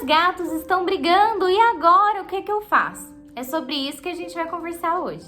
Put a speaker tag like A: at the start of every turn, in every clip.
A: meus gatos estão brigando e agora o que eu faço? É sobre isso que a gente vai conversar hoje.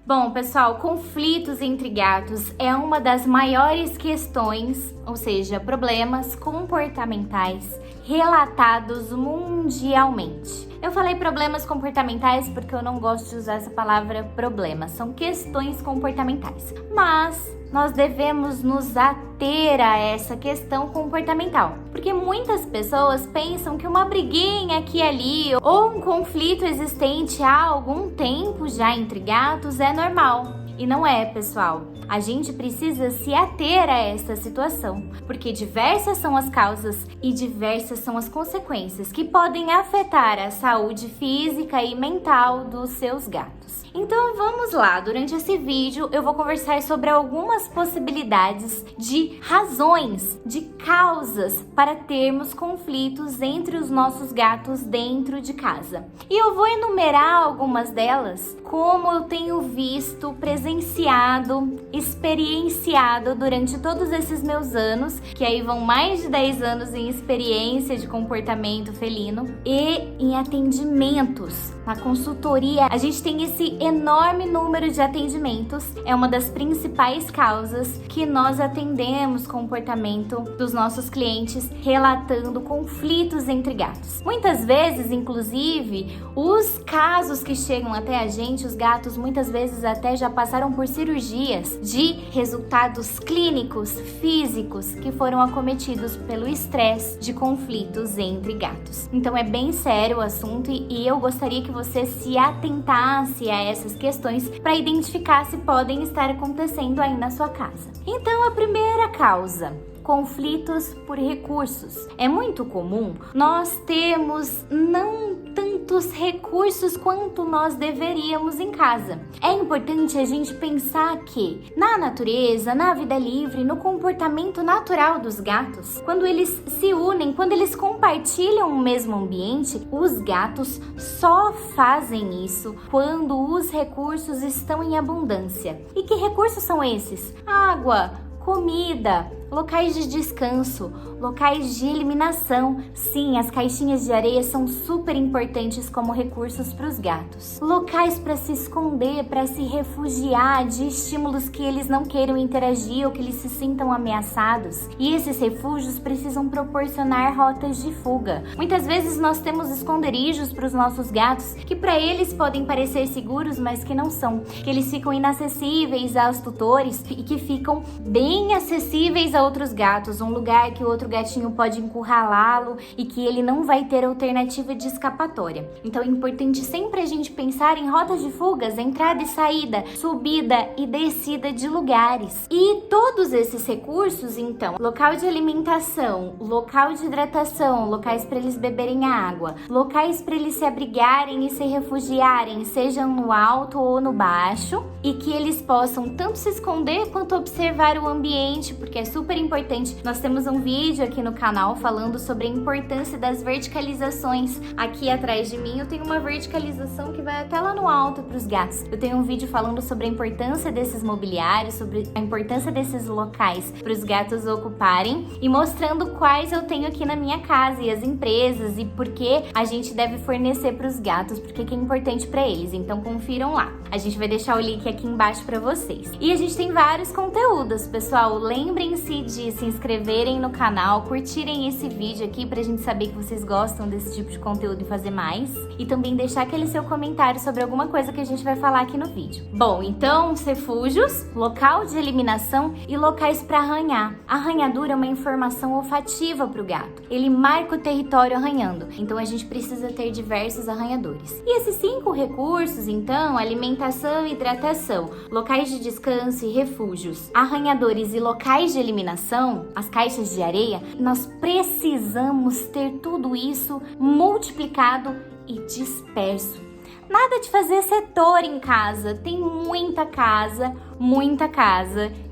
A: Bom, pessoal, conflitos entre gatos é uma das maiores questões, ou seja, problemas comportamentais relatados mundialmente. Eu falei problemas comportamentais porque eu não gosto de usar essa palavra problema, são questões comportamentais. Mas nós devemos nos ater a essa questão comportamental, porque muitas pessoas pensam que uma briguinha aqui e ali ou um conflito existente há algum tempo já entre gatos é normal. E não é, pessoal. A gente precisa se ater a essa situação, porque diversas são as causas e diversas são as consequências que podem afetar a saúde física e mental dos seus gatos. Então vamos lá, durante esse vídeo eu vou conversar sobre algumas possibilidades de razões, de causas para termos conflitos entre os nossos gatos dentro de casa. E eu vou enumerar algumas delas, como eu tenho visto, presenciado, experienciado durante todos esses meus anos, que aí vão mais de 10 anos em experiência de comportamento felino e em atendimentos. Na consultoria, a gente tem esse enorme número de atendimentos. É uma das principais causas que nós atendemos comportamento dos nossos clientes relatando conflitos entre gatos. Muitas vezes, inclusive, os casos que chegam até a gente, os gatos muitas vezes até já passaram por cirurgias de resultados clínicos, físicos, que foram acometidos pelo estresse de conflitos entre gatos. Então é bem sério o assunto e eu gostaria que você se atentasse a essas questões para identificar se podem estar acontecendo aí na sua casa. Então, a primeira causa: conflitos por recursos. É muito comum nós termos não tantos recursos quanto nós deveríamos em casa. É importante a gente pensar que na natureza, na vida livre, no comportamento natural dos gatos, quando eles se unem, quando eles compartilham o mesmo ambiente, os gatos só fazem isso quando os recursos estão em abundância. E que recursos são esses? Água, comida, locais de descanso, locais de eliminação. Sim, as caixinhas de areia são super importantes como recursos para os gatos. Locais para se esconder, para se refugiar de estímulos que eles não queiram interagir ou que eles se sintam ameaçados. E esses refúgios precisam proporcionar rotas de fuga. Muitas vezes nós temos esconderijos para os nossos gatos que para eles podem parecer seguros, mas que não são. Que eles ficam inacessíveis aos tutores e que ficam bem acessíveis a outros gatos, um lugar que o outro gatinho pode encurralá-lo e que ele não vai ter alternativa de escapatória. Então é importante sempre a gente pensar em rotas de fugas, entrada e saída, subida e descida de lugares. E todos esses recursos, então, local de alimentação, local de hidratação, locais para eles beberem água, locais para eles se abrigarem e se refugiarem, sejam no alto ou no baixo, e que eles possam tanto se esconder quanto observar o ambiente, porque é super importante. Nós temos um vídeo aqui no canal falando sobre a importância das verticalizações. Aqui atrás de mim eu tenho uma verticalização que vai até lá no alto para os gatos. Eu tenho um vídeo falando sobre a importância desses mobiliários, sobre a importância desses locais para os gatos ocuparem e mostrando quais eu tenho aqui na minha casa e as empresas e por que a gente deve fornecer para os gatos, porque que é importante para eles. Então confiram lá. A gente vai deixar o link aqui embaixo para vocês. E a gente tem vários conteúdos, pessoal. Lembrem-se de se inscreverem no canal, curtirem esse vídeo aqui pra gente saber que vocês gostam desse tipo de conteúdo e fazer mais. E também deixar aquele seu comentário sobre alguma coisa que a gente vai falar aqui no vídeo. Bom, então, os refúgios, local de eliminação e locais para arranhar. A arranhadura é uma informação olfativa para o gato. Ele marca o território arranhando. Então, a gente precisa ter diversos arranhadores. E esses 5 recursos, então, alimentação e hidratação, locais de descanso e refúgios, arranhadores e locais de eliminação, as caixas de areia, nós precisamos ter tudo isso multiplicado e disperso. Nada de fazer setor em casa. Tem muita casa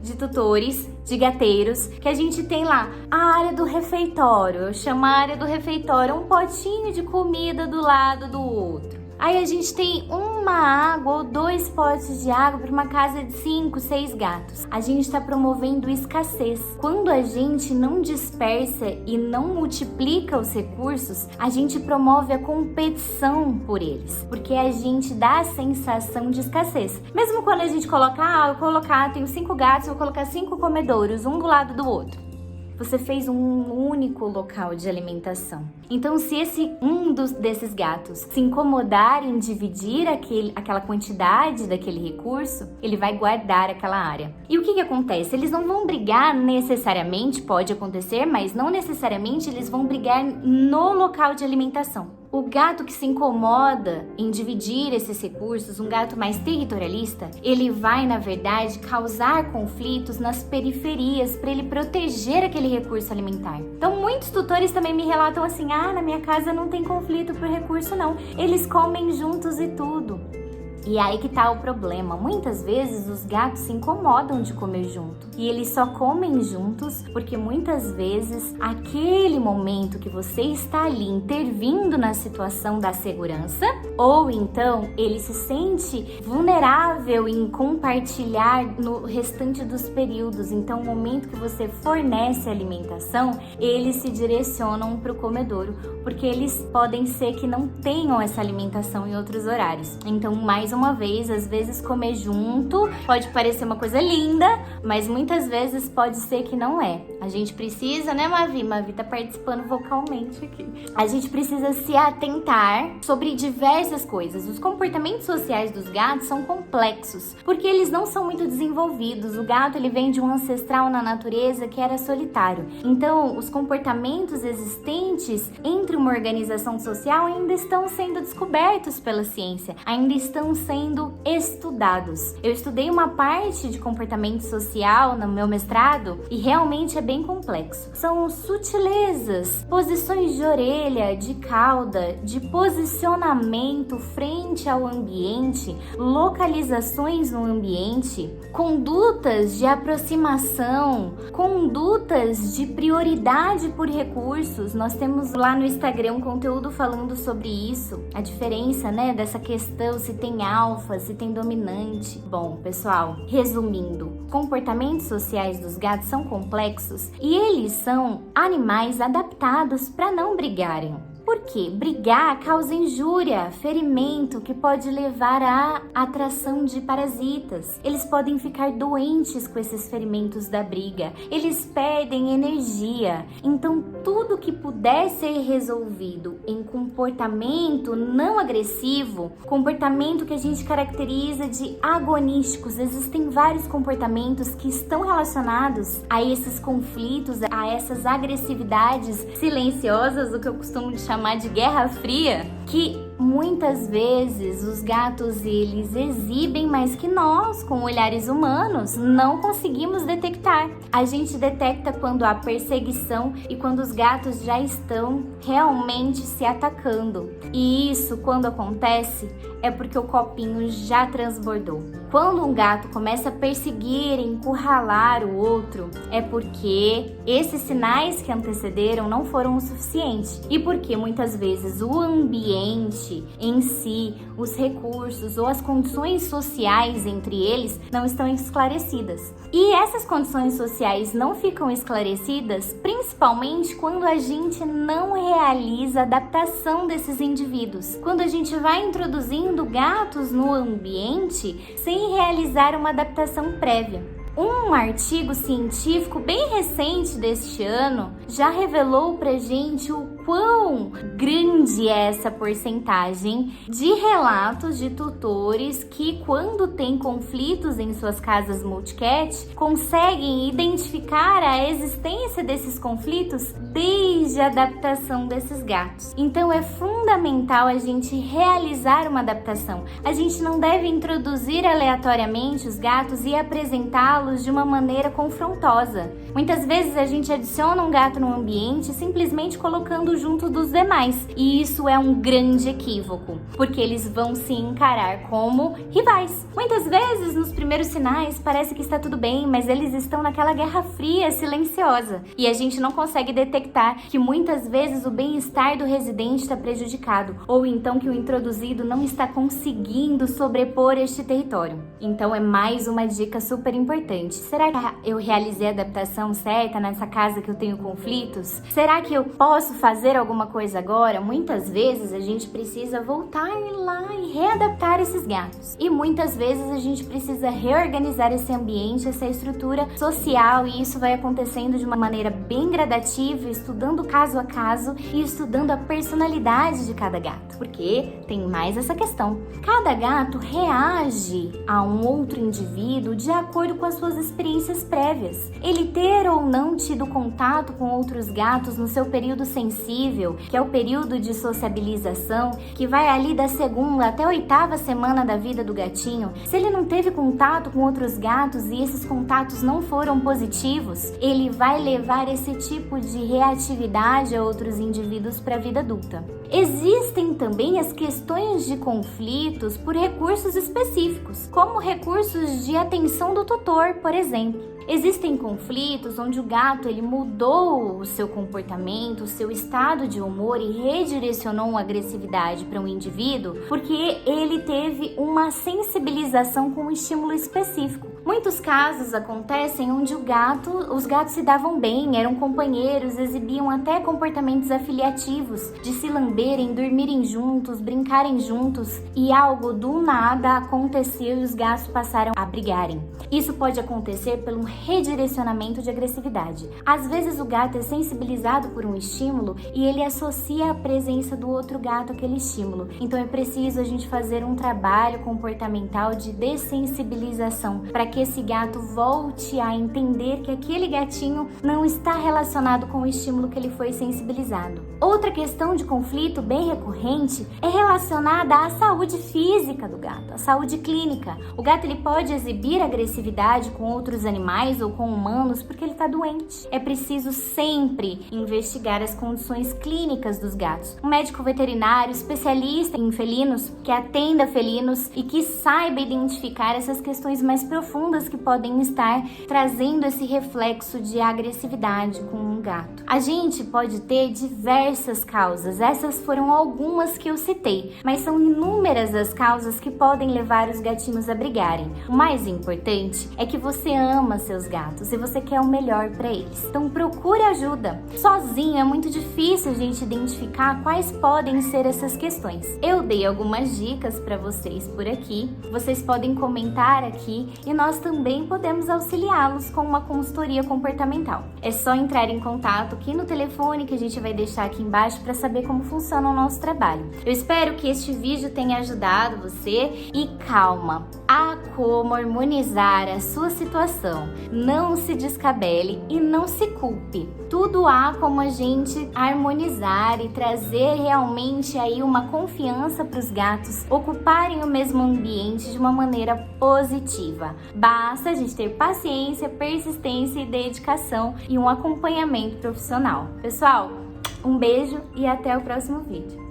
A: de tutores, de gateiros, que a gente tem lá a área do refeitório. Eu chamo a área do refeitório um potinho de comida do lado do outro. Aí a gente tem um uma água ou 2 potes de água para uma casa de 5, 6 gatos. A gente está promovendo escassez. Quando a gente não dispersa e não multiplica os recursos, a gente promove a competição por eles, porque a gente dá a sensação de escassez. Mesmo quando a gente coloca, tenho 5 gatos, vou colocar 5 comedouros, um do lado do outro. Você fez um único local de alimentação. Então, se desses gatos se incomodar em dividir aquela quantidade daquele recurso, ele vai guardar aquela área. E o que acontece? Eles não vão brigar necessariamente, pode acontecer, mas não necessariamente eles vão brigar no local de alimentação. O gato que se incomoda em dividir esses recursos, um gato mais territorialista, ele vai, na verdade, causar conflitos nas periferias para ele proteger aquele recurso alimentar. Então, muitos tutores também me relatam assim, na minha casa não tem conflito por recurso não, eles comem juntos e tudo. E aí que tá o problema. Muitas vezes os gatos se incomodam de comer junto. E eles só comem juntos porque muitas vezes aquele momento que você está ali intervindo na situação da segurança, ou então ele se sente vulnerável em compartilhar no restante dos períodos. Então, o momento que você fornece alimentação, eles se direcionam para o comedouro, porque eles podem ser que não tenham essa alimentação em outros horários. Então, mais uma vez, às vezes comer junto pode parecer uma coisa linda, mas muitas vezes pode ser que não é. A gente precisa, né, Mavi? Mavi tá participando vocalmente aqui. A gente precisa se atentar sobre diversas coisas. Os comportamentos sociais dos gatos são complexos, porque eles não são muito desenvolvidos. O gato, ele vem de um ancestral na natureza que era solitário. Então, os comportamentos existentes entre uma organização social ainda estão sendo descobertos pela ciência, ainda estão sendo estudados. Eu estudei uma parte de comportamento social no meu mestrado e realmente é bem complexo. São sutilezas, posições de orelha, de cauda, de posicionamento frente ao ambiente, localizações no ambiente, condutas de aproximação, condutas de prioridade por recursos. Nós temos lá no Instagram um conteúdo falando sobre isso, a diferença, né, dessa questão, se tem alfa, se tem dominante. Bom, pessoal, resumindo, comportamentos sociais dos gatos são complexos e eles são animais adaptados para não brigarem. Por quê? Brigar causa injúria, ferimento, que pode levar à atração de parasitas. Eles podem ficar doentes com esses ferimentos da briga. Eles perdem energia. Então, tudo que puder ser resolvido em comportamento não agressivo, comportamento que a gente caracteriza de agonísticos. Existem vários comportamentos que estão relacionados a esses conflitos, a essas agressividades silenciosas, o que eu costumo chamar de guerra fria, que muitas vezes os gatos eles exibem, mas que nós, com olhares humanos, não conseguimos detectar. A gente detecta quando há perseguição e quando os gatos já estão realmente se atacando. E isso, quando acontece, é porque o copinho já transbordou. Quando um gato começa a perseguir, encurralar o outro, é porque esses sinais que antecederam não foram o suficiente. E porque muitas vezes o ambiente em si, os recursos ou as condições sociais entre eles não estão esclarecidas. E essas condições sociais não ficam esclarecidas principalmente quando a gente não realiza a adaptação desses indivíduos. Quando a gente vai introduzindo gatos no ambiente sem realizar uma adaptação prévia. Um artigo científico bem recente deste ano já revelou pra gente o quão grande é essa porcentagem de relatos de tutores que, quando têm conflitos em suas casas multicat, conseguem identificar a existência desses conflitos desde a adaptação desses gatos. Então é fundamental a gente realizar uma adaptação. A gente não deve introduzir aleatoriamente os gatos e apresentá-los de uma maneira confrontosa. Muitas vezes a gente adiciona um gato no ambiente simplesmente colocando junto dos demais. E isso é um grande equívoco, porque eles vão se encarar como rivais. Muitas vezes, nos primeiros sinais, parece que está tudo bem, mas eles estão naquela guerra fria, silenciosa. E a gente não consegue detectar que muitas vezes o bem-estar do residente está prejudicado, ou então que o introduzido não está conseguindo sobrepor este território. Então é mais uma dica super importante. Será que eu realizei a adaptação certa nessa casa que eu tenho conflitos? Será que eu posso fazer alguma coisa agora? Muitas vezes a gente precisa voltar lá e readaptar esses gatos. E muitas vezes a gente precisa reorganizar esse ambiente, essa estrutura social, e isso vai acontecendo de uma maneira bem gradativa, estudando caso a caso e estudando a personalidade de cada gato. Porque tem mais essa questão. Cada gato reage a um outro indivíduo de acordo com as suas experiências prévias. Ele ter ou não tido contato com outros gatos no seu período sensível, que é o período de sociabilização, que vai ali da segunda até a 8ª semana da vida do gatinho, se ele não teve contato com outros gatos e esses contatos não foram positivos, ele vai levar esse tipo de reatividade a outros indivíduos para a vida adulta. Existem também as questões de conflitos por recursos específicos, como recursos de atenção do tutor, por exemplo. Existem conflitos onde o gato ele mudou o seu comportamento, o seu estado de humor e redirecionou uma agressividade para um indivíduo porque ele teve uma sensibilização com um estímulo específico. Muitos casos acontecem onde os gatos se davam bem, eram companheiros, exibiam até comportamentos afiliativos, de se lamberem, dormirem juntos, brincarem juntos, e algo do nada aconteceu e os gatos passaram a brigarem. Isso pode acontecer pelo redirecionamento de agressividade. Às vezes o gato é sensibilizado por um estímulo e ele associa a presença do outro gato àquele estímulo. Então é preciso a gente fazer um trabalho comportamental de dessensibilização para que esse gato volte a entender que aquele gatinho não está relacionado com o estímulo que ele foi sensibilizado. Outra questão de conflito bem recorrente é relacionada à saúde física do gato, à saúde clínica. O gato ele pode exibir agressividade com outros animais ou com humanos porque ele está doente. É preciso sempre investigar as condições clínicas dos gatos. Um médico veterinário especialista em felinos, que atenda felinos e que saiba identificar essas questões mais profundas que podem estar trazendo esse reflexo de agressividade com um gato. A gente pode ter diversas causas, essas foram algumas que eu citei, mas são inúmeras as causas que podem levar os gatinhos a brigarem. O mais importante é que você ama seus gatos e você quer o melhor para eles. Então procure ajuda. Sozinho é muito difícil a gente identificar quais podem ser essas questões. Eu dei algumas dicas para vocês por aqui. Vocês podem comentar aqui e nós também podemos auxiliá-los com uma consultoria comportamental. É só entrar em contato aqui no telefone que a gente vai deixar aqui embaixo para saber como funciona o nosso trabalho. Eu espero que este vídeo tenha ajudado você e calma, há como harmonizar a sua situação. Não se descabele e não se culpe. Tudo há como a gente harmonizar e trazer realmente aí uma confiança para os gatos ocuparem o mesmo ambiente de uma maneira positiva. Basta a gente ter paciência, persistência e dedicação e um acompanhamento profissional. Pessoal, um beijo e até o próximo vídeo.